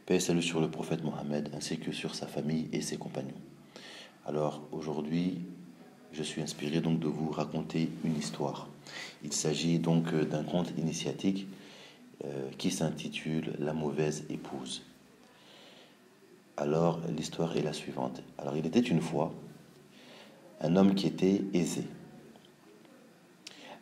Paix et salut sur le prophète Mohammed ainsi que sur sa famille et ses compagnons. Alors aujourd'hui, je suis inspiré donc de vous raconter une histoire. Il s'agit donc d'un conte initiatique qui s'intitule La mauvaise épouse. Alors l'histoire est la suivante. Alors il était une fois un homme qui était aisé.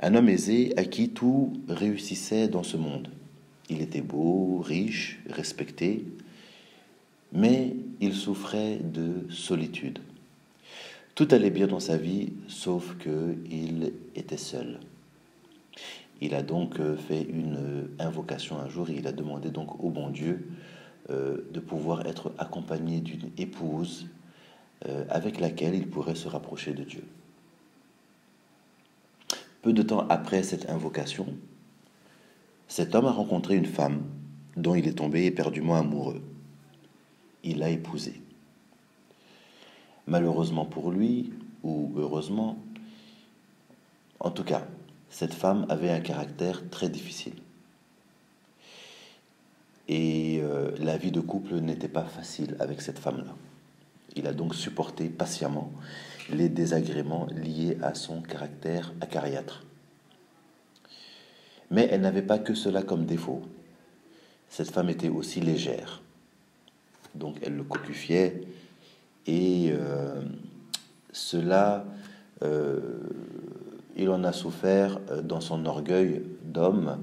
Un homme aisé à qui tout réussissait dans ce monde. Il était beau, riche, respecté, mais il souffrait de solitude. Tout allait bien dans sa vie, sauf qu'il était seul. Il a donc fait une invocation un jour et il a demandé donc au bon Dieu de pouvoir être accompagné d'une épouse avec laquelle il pourrait se rapprocher de Dieu. Peu de temps après cette invocation, cet homme a rencontré une femme dont il est tombé éperdument amoureux. Il l'a épousée. Malheureusement pour lui, ou heureusement, en tout cas, cette femme avait un caractère très difficile. Et la vie de couple n'était pas facile avec cette femme-là. Il a donc supporté patiemment les désagréments liés à son caractère acariâtre. Mais elle n'avait pas que cela comme défaut. Cette femme était aussi légère. Donc elle le cocufiait et cela, il en a souffert dans son orgueil d'homme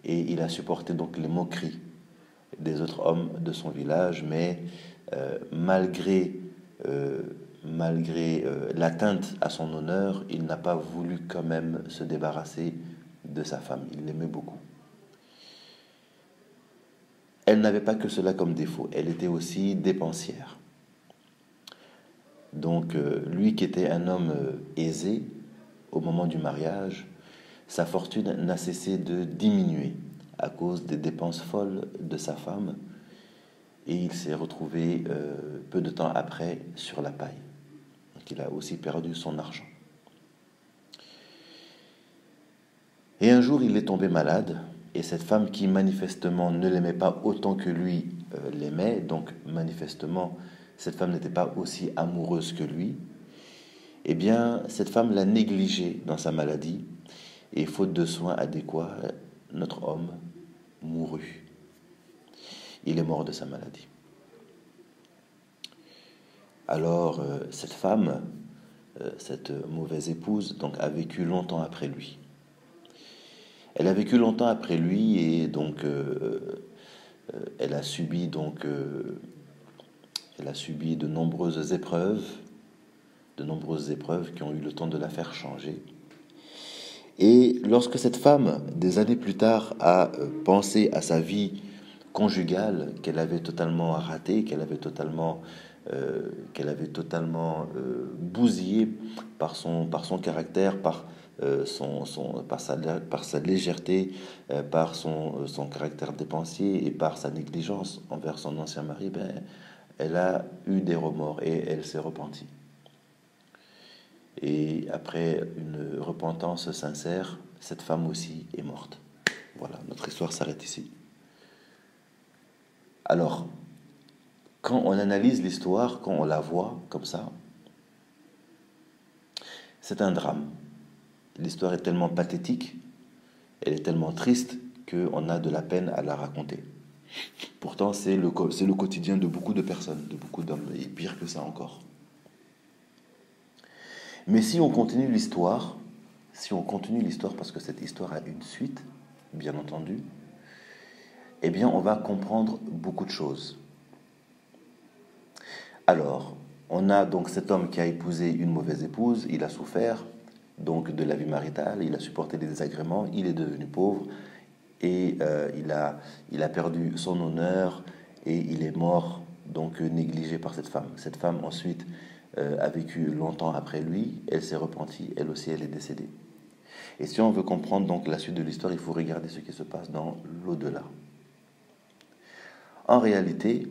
et il a supporté donc les moqueries des autres hommes de son village, mais malgré l'atteinte à son honneur, il n'a pas voulu quand même se débarrasser de sa femme. Il l'aimait beaucoup. Elle n'avait pas que cela comme défaut, elle était aussi dépensière. Donc lui qui était un homme aisé au moment du mariage, sa fortune n'a cessé de diminuer à cause des dépenses folles de sa femme et il s'est retrouvé peu de temps après sur la paille. Donc il a aussi perdu son argent. Et un jour il est tombé malade et cette femme qui manifestement ne l'aimait pas autant que lui l'aimait, donc manifestement cette femme n'était pas aussi amoureuse que lui, eh bien cette femme l'a négligé dans sa maladie et faute de soins adéquats, notre homme mourut. Il est mort de sa maladie. Alors cette femme, cette mauvaise épouse, donc a vécu longtemps après lui. Elle a vécu longtemps après lui et donc elle a subi de nombreuses épreuves qui ont eu le temps de la faire changer. Et lorsque cette femme, des années plus tard, a pensé à sa vie conjugale qu'elle avait totalement ratée, qu'elle avait totalement bousillée par son caractère, par sa légèreté, par son caractère dépensier et par sa négligence envers son ancien mari, elle a eu des remords et elle s'est repentie. Et après une repentance sincère, cette femme aussi est morte. Voilà, notre histoire s'arrête ici. Alors, quand on analyse l'histoire, quand on la voit comme ça, c'est un drame. L'histoire est tellement pathétique, elle est tellement triste qu'on a de la peine à la raconter. Pourtant, c'est le quotidien de beaucoup de personnes, de beaucoup d'hommes, et pire que ça encore. Mais si on continue l'histoire, parce que cette histoire a une suite, bien entendu, eh bien, on va comprendre beaucoup de choses. Alors, on a donc cet homme qui a épousé une mauvaise épouse, il a souffert donc de la vie maritale, il a supporté des désagréments, il est devenu pauvre et il a perdu son honneur et il est mort donc négligé par cette femme. Cette femme ensuite a vécu longtemps après lui, elle s'est repentie, elle aussi elle est décédée. Et si on veut comprendre donc la suite de l'histoire, il faut regarder ce qui se passe dans l'au-delà. En réalité,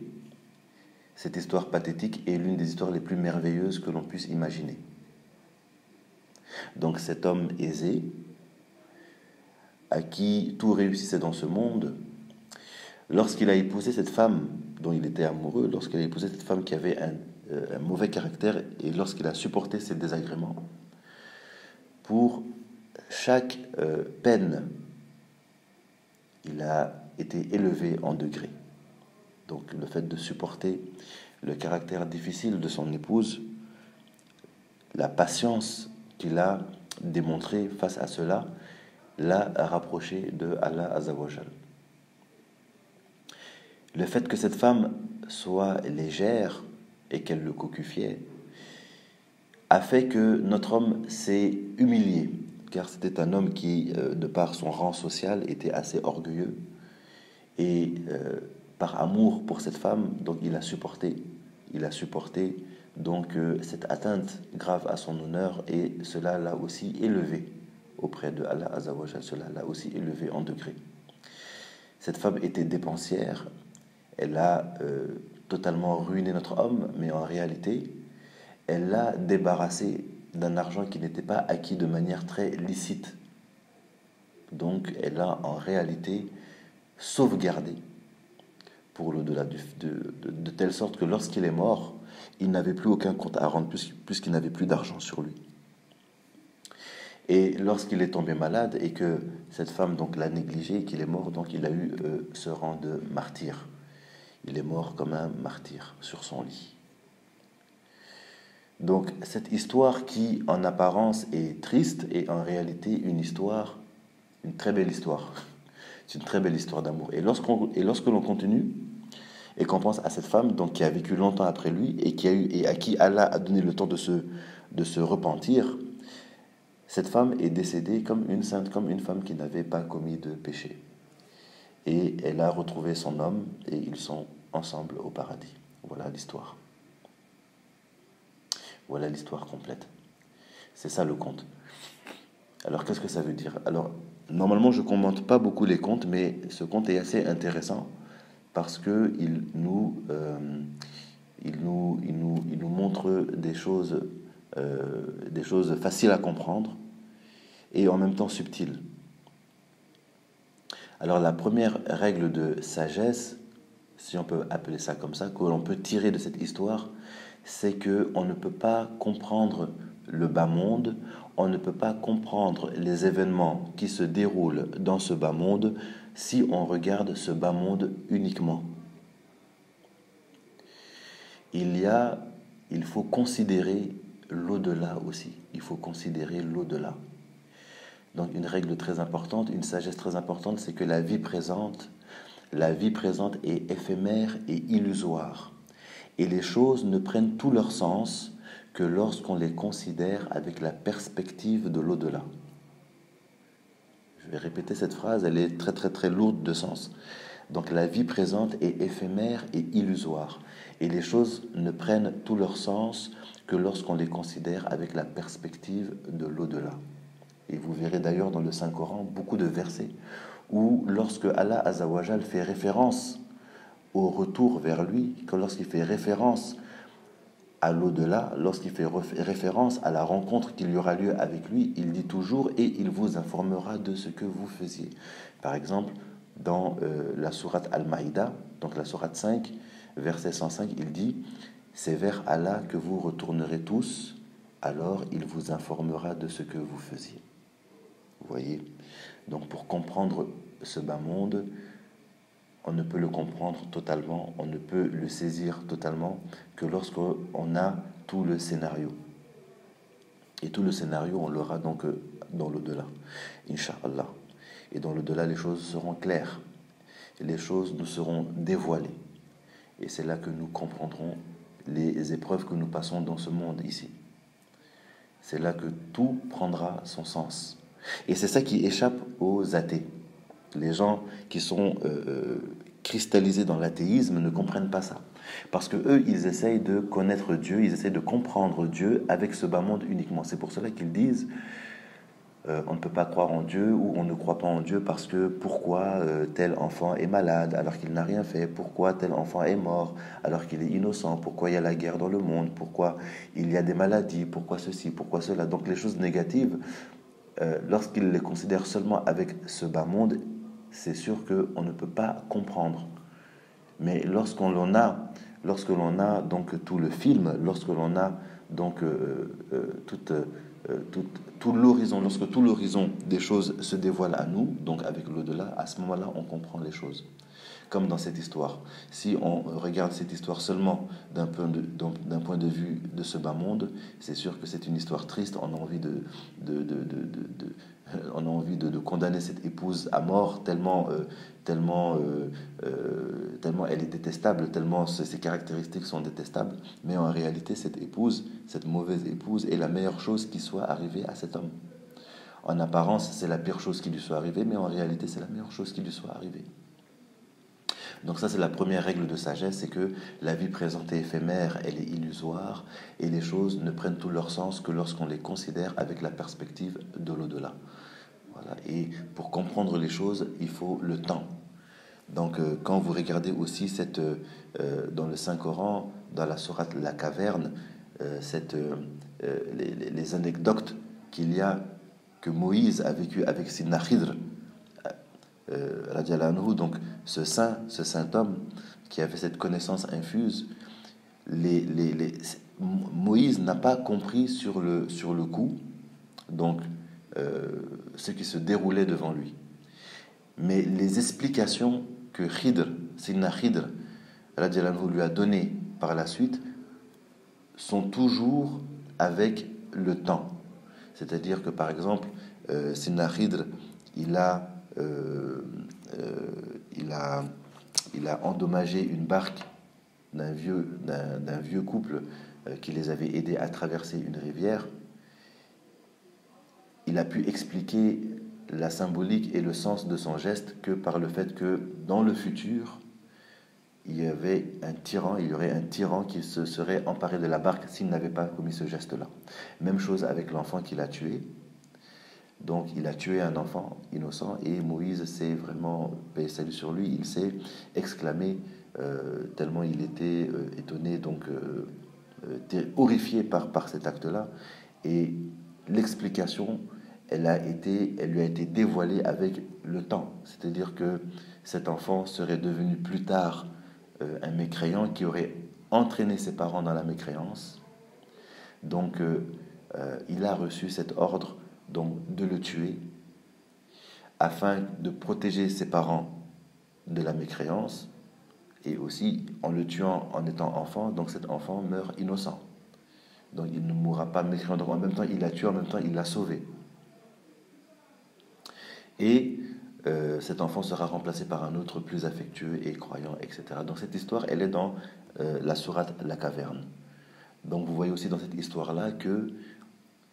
cette histoire pathétique est l'une des histoires les plus merveilleuses que l'on puisse imaginer. Donc cet homme aisé, à qui tout réussissait dans ce monde, Lorsqu'il a épousé cette femme dont il était amoureux, lorsqu'il a épousé cette femme qui avait un mauvais caractère, et lorsqu'il a supporté ses désagréments, pour chaque peine, il a été élevé en degrés. Donc le fait de supporter le caractère difficile de son épouse, la patience qu'il a démontrée face à cela, l'a rapproché de Allah Azzawajal. Le fait que cette femme soit légère et qu'elle le cocufiait a fait que notre homme s'est humilié, car c'était un homme qui, de par son rang social, était assez orgueilleux. Et par amour pour cette femme, donc il a supporté donc cette atteinte grave à son honneur, et cela l'a aussi élevé auprès de Allah Azzawajal, cela l'a aussi élevé en degré. Cette femme était dépensière, elle a totalement ruiné notre homme, mais en réalité, elle l'a débarrassé d'un argent qui n'était pas acquis de manière très licite. Donc elle a en réalité sauvegardé pour l'au-delà, de telle sorte que lorsqu'il est mort, il n'avait plus aucun compte à rendre puisqu'il n'avait plus d'argent sur lui. Et lorsqu'il est tombé malade et que cette femme donc l'a négligé, qu'il est mort, donc il a eu ce rang de martyr. Il est mort comme un martyr sur son lit. Donc cette histoire qui en apparence est triste est en réalité une histoire, une très belle histoire. C'est une très belle histoire d'amour. Et lorsque l'on continue et qu'on pense à cette femme donc, qui a vécu longtemps après lui et à qui Allah a donné le temps de se repentir, cette femme est décédée comme une sainte, comme une femme qui n'avait pas commis de péché. Et elle a retrouvé son homme et ils sont ensemble au paradis. Voilà l'histoire. Voilà l'histoire complète. C'est ça le conte. Alors qu'est-ce que ça veut dire? Alors normalement je ne commente pas beaucoup les contes, mais ce conte est assez intéressant parce qu'il nous montre des choses faciles à comprendre et en même temps subtiles. Alors la première règle de sagesse, si on peut appeler ça comme ça, que l'on peut tirer de cette histoire, c'est qu'on ne peut pas comprendre le bas monde, on ne peut pas comprendre les événements qui se déroulent dans ce bas monde si on regarde ce bas monde uniquement. Il faut considérer l'au-delà aussi, il faut considérer l'au-delà. Donc une règle très importante, une sagesse très importante, c'est que la vie présente est éphémère et illusoire. Et les choses ne prennent tout leur sens que lorsqu'on les considère avec la perspective de l'au-delà. Je vais répéter cette phrase, elle est très très très lourde de sens. Donc la vie présente est éphémère et illusoire. Et les choses ne prennent tout leur sens que lorsqu'on les considère avec la perspective de l'au-delà. Et vous verrez d'ailleurs dans le Saint-Coran beaucoup de versets où lorsque Allah Azzawajal fait référence au retour vers lui, que lorsqu'il fait référence à l'au-delà, lorsqu'il fait référence à la rencontre qu'il y aura lieu avec lui, il dit toujours « et il vous informera de ce que vous faisiez ». Par exemple, dans la sourate Al-Maïda, donc la sourate 5, verset 105, il dit « c'est vers Allah que vous retournerez tous, alors il vous informera de ce que vous faisiez ». Vous voyez? Donc pour comprendre ce bas monde, on ne peut le comprendre totalement, on ne peut le saisir totalement que lorsqu'on a tout le scénario. Et tout le scénario, on l'aura donc dans l'au-delà, Inch'Allah. Et dans l'au-delà, les choses seront claires, les choses nous seront dévoilées. Et c'est là que nous comprendrons les épreuves que nous passons dans ce monde ici. C'est là que tout prendra son sens. Et c'est ça qui échappe aux athées. Les gens qui sont cristallisés dans l'athéisme ne comprennent pas ça. Parce que eux, ils essayent de connaître Dieu, ils essayent de comprendre Dieu avec ce bas monde uniquement. C'est pour cela qu'ils disent on ne peut pas croire en Dieu ou on ne croit pas en Dieu parce que pourquoi tel enfant est malade alors qu'il n'a rien fait, pourquoi tel enfant est mort alors qu'il est innocent, pourquoi il y a la guerre dans le monde, pourquoi il y a des maladies, pourquoi ceci, pourquoi cela. Donc les choses négatives, lorsqu'ils les considèrent seulement avec ce bas monde, c'est sûr qu'on ne peut pas comprendre Mais lorsque l'on a donc tout le film, lorsque l'on a donc tout l'horizon, lorsque tout l'horizon des choses se dévoile à nous, donc avec l'au-delà, à ce moment-là, on comprend les choses. Comme dans cette histoire. Si on regarde cette histoire seulement d'un point de vue de ce bas monde, c'est sûr que c'est une histoire triste. On a envie on a envie de condamner cette épouse à mort tellement elle est détestable, tellement ses caractéristiques sont détestables. Mais en réalité, cette épouse, cette mauvaise épouse, est la meilleure chose qui soit arrivée à cet homme. En apparence, c'est la pire chose qui lui soit arrivée, mais en réalité, c'est la meilleure chose qui lui soit arrivée. Donc ça, c'est la première règle de sagesse, c'est que la vie présente est éphémère, elle est illusoire, et les choses ne prennent tout leur sens que lorsqu'on les considère avec la perspective de l'au-delà. Voilà. Et pour comprendre les choses, il faut le temps. Donc quand vous regardez aussi dans le Saint-Coran, dans la sourate La Caverne, les anecdotes qu'il y a que Moïse a vécu avec Sidna Khidr, donc ce saint homme qui avait cette connaissance infuse, Moïse n'a pas compris sur le coup, donc ce qui se déroulait devant lui. Mais les explications que Sidna Khidr lui a données par la suite sont toujours avec le temps. C'est-à-dire que par exemple, Sidna Khidr, il a endommagé une barque d'un vieux couple qui les avait aidés à traverser une rivière. Il a pu expliquer la symbolique et le sens de son geste que par le fait que dans le futur, il y aurait un tyran qui se serait emparé de la barque s'il n'avait pas commis ce geste-là. Même chose avec l'enfant qu'il a tué. Donc il a tué un enfant innocent et Moïse s'est vraiment, paix et salut sur lui, il s'est exclamé tellement il était étonné, donc horrifié par cet acte-là. Et l'explication, elle lui a été dévoilée avec le temps. C'est-à-dire que cet enfant serait devenu plus tard un mécréant qui aurait entraîné ses parents dans la mécréance. Donc il a reçu cet ordre donc de le tuer afin de protéger ses parents de la mécréance et aussi en le tuant en étant enfant, donc cet enfant meurt innocent. Donc il ne mourra pas mécréant, donc en même temps il l'a tué, en même temps il l'a sauvé. Et cet enfant sera remplacé par un autre plus affectueux et croyant, etc. Donc cette histoire, elle est dans la sourate La Caverne. Donc vous voyez aussi dans cette histoire-là que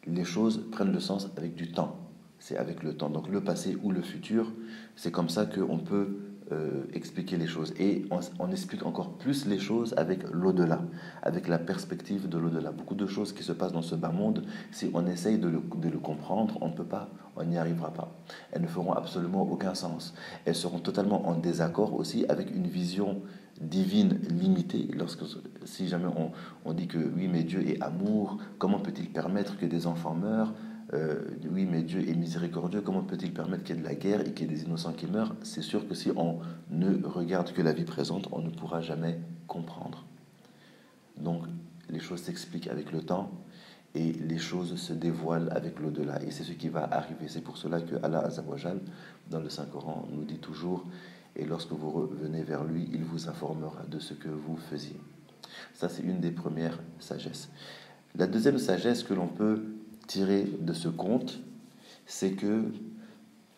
les choses prennent le sens avec du temps. C'est avec le temps. Donc le passé ou le futur, c'est comme ça qu'on peut expliquer les choses. Et on explique encore plus les choses avec l'au-delà, avec la perspective de l'au-delà. Beaucoup de choses qui se passent dans ce bas monde, si on essaye de le comprendre, on ne peut pas, on n'y arrivera pas. Elles ne feront absolument aucun sens. Elles seront totalement en désaccord aussi avec une vision divine limitée. Si jamais on dit que oui, mais Dieu est amour, comment peut-il permettre que des enfants meurent? Oui, mais Dieu est miséricordieux, comment peut-il permettre qu'il y ait de la guerre et qu'il y ait des innocents qui meurent? C'est sûr que si on ne regarde que la vie présente, on ne pourra jamais comprendre. Donc, les choses s'expliquent avec le temps et les choses se dévoilent avec l'au-delà. Et c'est ce qui va arriver. C'est pour cela que Allah Azzawajal, dans le Saint-Coran, nous dit toujours « Et lorsque vous revenez vers lui, il vous informera de ce que vous faisiez. » Ça, c'est une des premières sagesses. La deuxième sagesse que l'on peut tirer de ce conte, c'est que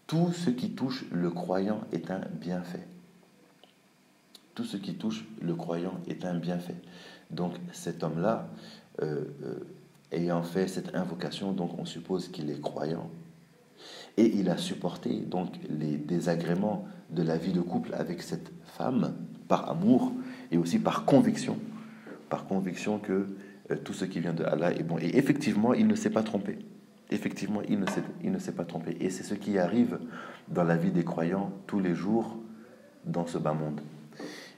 tout ce qui touche le croyant est un bienfait. Tout ce qui touche le croyant est un bienfait. Donc cet homme-là, ayant fait cette invocation, donc on suppose qu'il est croyant. Et il a supporté donc les désagréments de la vie de couple avec cette femme par amour et aussi par conviction que tout ce qui vient de Allah est bon. Et effectivement, il ne s'est pas trompé. Effectivement, il ne s'est pas trompé. Et c'est ce qui arrive dans la vie des croyants tous les jours dans ce bas monde.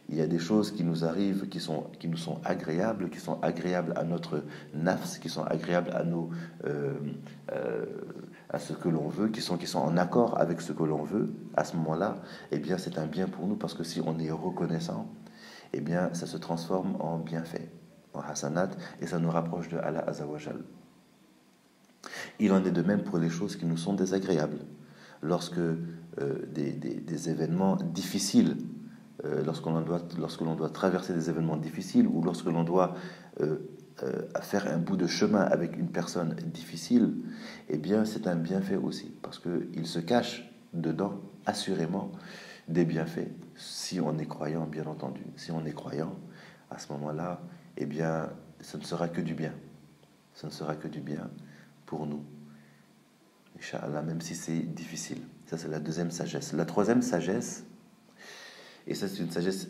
Il y a des choses qui nous arrivent, qui nous sont agréables à notre nafs, qui sont agréables à ce que l'on veut, qui sont en accord avec ce que l'on veut. À ce moment-là, eh bien, c'est un bien pour nous parce que si on est reconnaissant, eh bien, ça se transforme en bienfait, en hasanat, et ça nous rapproche de Allah Azawajal. Il en est de même pour les choses qui nous sont désagréables. Lorsque des événements difficiles, lorsque l'on doit traverser des événements difficiles, ou lorsque l'on doit faire un bout de chemin avec une personne difficile, eh bien, c'est un bienfait aussi, parce qu'il se cache dedans, assurément, des bienfaits, si on est croyant, bien entendu. Si on est croyant, à ce moment-là, eh bien, ce ne sera que du bien. Ce ne sera que du bien pour nous. Inch'Allah, même si c'est difficile. Ça, c'est la deuxième sagesse. La troisième sagesse, et ça, c'est une sagesse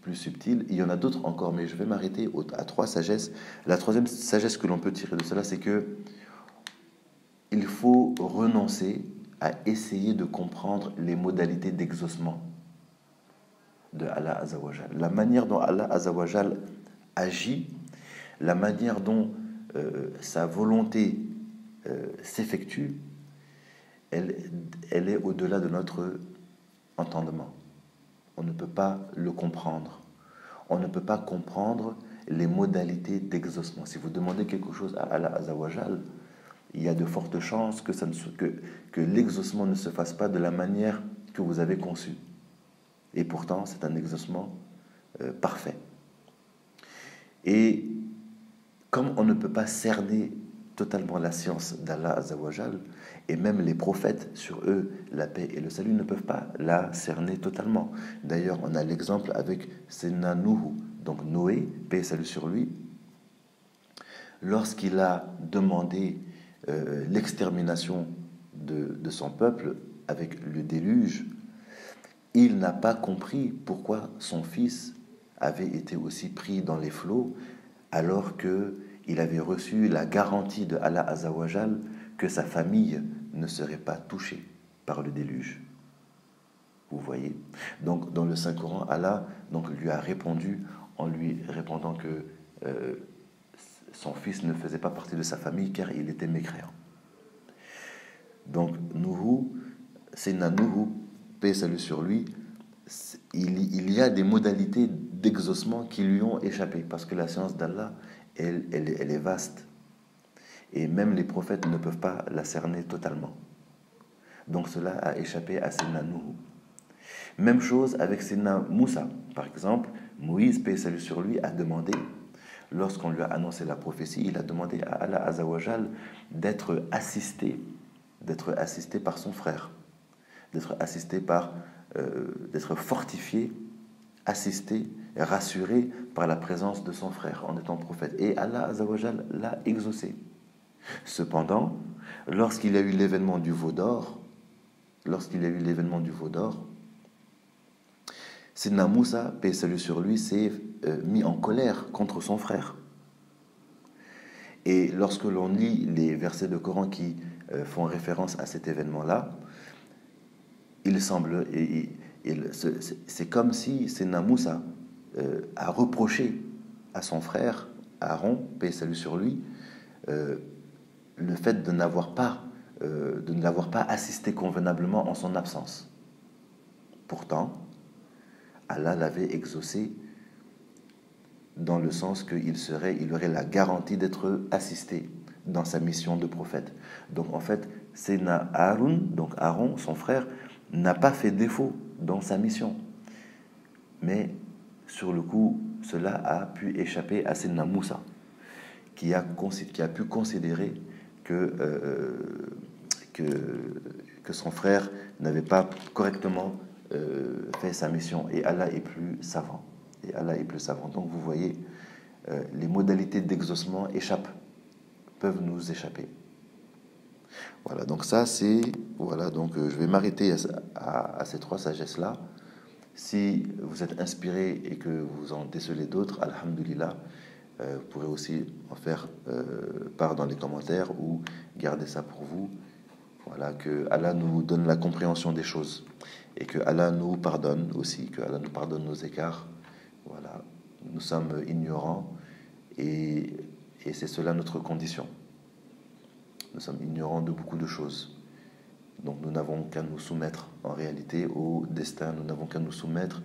plus subtile. Il y en a d'autres encore, mais je vais m'arrêter à trois sagesses. La troisième sagesse que l'on peut tirer de cela, c'est que il faut renoncer à essayer de comprendre les modalités d'exaucement de Allah Azawajal. La manière dont Allah Azawajal agit, la manière dont sa volonté s'effectue, elle est au-delà de notre entendement. On ne peut pas le comprendre. On ne peut pas comprendre les modalités d'exaucement. Si vous demandez quelque chose à Allah Azawajal, il y a de fortes chances que l'exaucement ne se fasse pas de la manière que vous avez conçue. Et pourtant, c'est un exaucement parfait. Et comme on ne peut pas cerner totalement la science d'Allah Azawajal, et même les prophètes, sur eux, la paix et le salut ne peuvent pas la cerner totalement. D'ailleurs, on a l'exemple avec Sayyidina Nuhu, donc Noé, paix et salut sur lui, lorsqu'il a demandé l'extermination de son peuple avec le déluge, il n'a pas compris pourquoi son fils avait été aussi pris dans les flots alors qu'il avait reçu la garantie de Allah Azawajal que sa famille ne serait pas touchée par le déluge. Vous voyez? Donc dans le Saint-Coran, Allah lui a répondu en lui répondant que son fils ne faisait pas partie de sa famille car il était mécréant. Donc Nuhu, Sayyidina Nuhu, paix et salut sur lui, il y a des modalités d'exaucement qui lui ont échappé parce que la science d'Allah, elle est vaste. Et même les prophètes ne peuvent pas la cerner totalement. Donc cela a échappé à Sayyidina Nuhu. Même chose avec Sayyidina Moussa. Par exemple, Moïse, paix et salut sur lui, a demandé, lorsqu'on lui a annoncé la prophétie, il a demandé à Allah Azawajal d'être assisté par son frère, d'être fortifié, assisté, rassuré par la présence de son frère en étant prophète. Et Allah Azawajal l'a exaucé. Cependant, lorsqu'il y a eu l'événement du veau d'or, Sidna Moussa, paix et salut sur lui, s'est mis en colère contre son frère. Et lorsque l'on lit les versets de Coran qui font référence à cet événement-là, c'est comme si Sidna Moussa a reproché à son frère Aaron, paix et salut sur lui, le fait de ne l'avoir pas assisté convenablement en son absence. Pourtant, Allah l'avait exaucé dans le sens qu'il aurait la garantie d'être assisté dans sa mission de prophète. Donc en fait, Sayyidina Aaron, donc Aaron, son frère, n'a pas fait défaut dans sa mission. Mais sur le coup, cela a pu échapper à Sayyidina Moussa, qui a pu considérer que son frère n'avait pas correctement fait sa mission. Et Allah est plus savant. Donc vous voyez, les modalités d'exaucement peuvent nous échapper. Voilà, donc ça c'est... Voilà, donc je vais m'arrêter à ces trois sagesses-là. Si vous êtes inspiré et que vous en décelez d'autres, alhamdulillah, vous pourrez aussi en faire part dans les commentaires ou garder ça pour vous. Voilà, que Allah nous donne la compréhension des choses et que Allah nous pardonne aussi, que Allah nous pardonne nos écarts. Voilà, nous sommes ignorants et c'est cela notre condition. Nous sommes ignorants de beaucoup de choses. Donc nous n'avons qu'à nous soumettre en réalité au destin, nous n'avons qu'à nous soumettre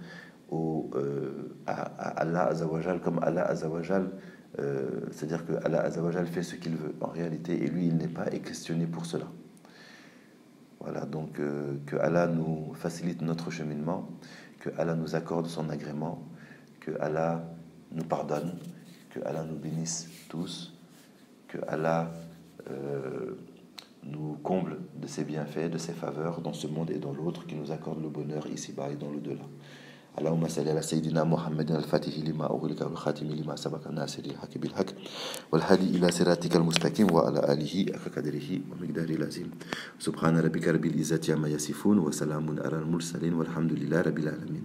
à Allah Azawajal comme Allah Azawajal, c'est-à-dire que Allah Azawajal fait ce qu'il veut en réalité, et lui il n'est pas questionné pour cela. Voilà, donc que Allah nous facilite notre cheminement, que Allah nous accorde son agrément, que Allah nous pardonne, que Allah nous bénisse tous, que Allah nous comble de ses bienfaits, de ses faveurs dans ce monde et dans l'autre, qui nous accorde le bonheur ici-bas et dans l'au-delà. اللهم صل على سيدنا محمد الفاتح لما أغلق والخاتم لما سبق الناصر الحق بالحق والهادي إلى صراطك المستقيم وعلى آله حق قدره ومقداره العظيم سبحان ربك رب العزة عما يصفون وسلام على المرسلين والحمد لله رب العالمين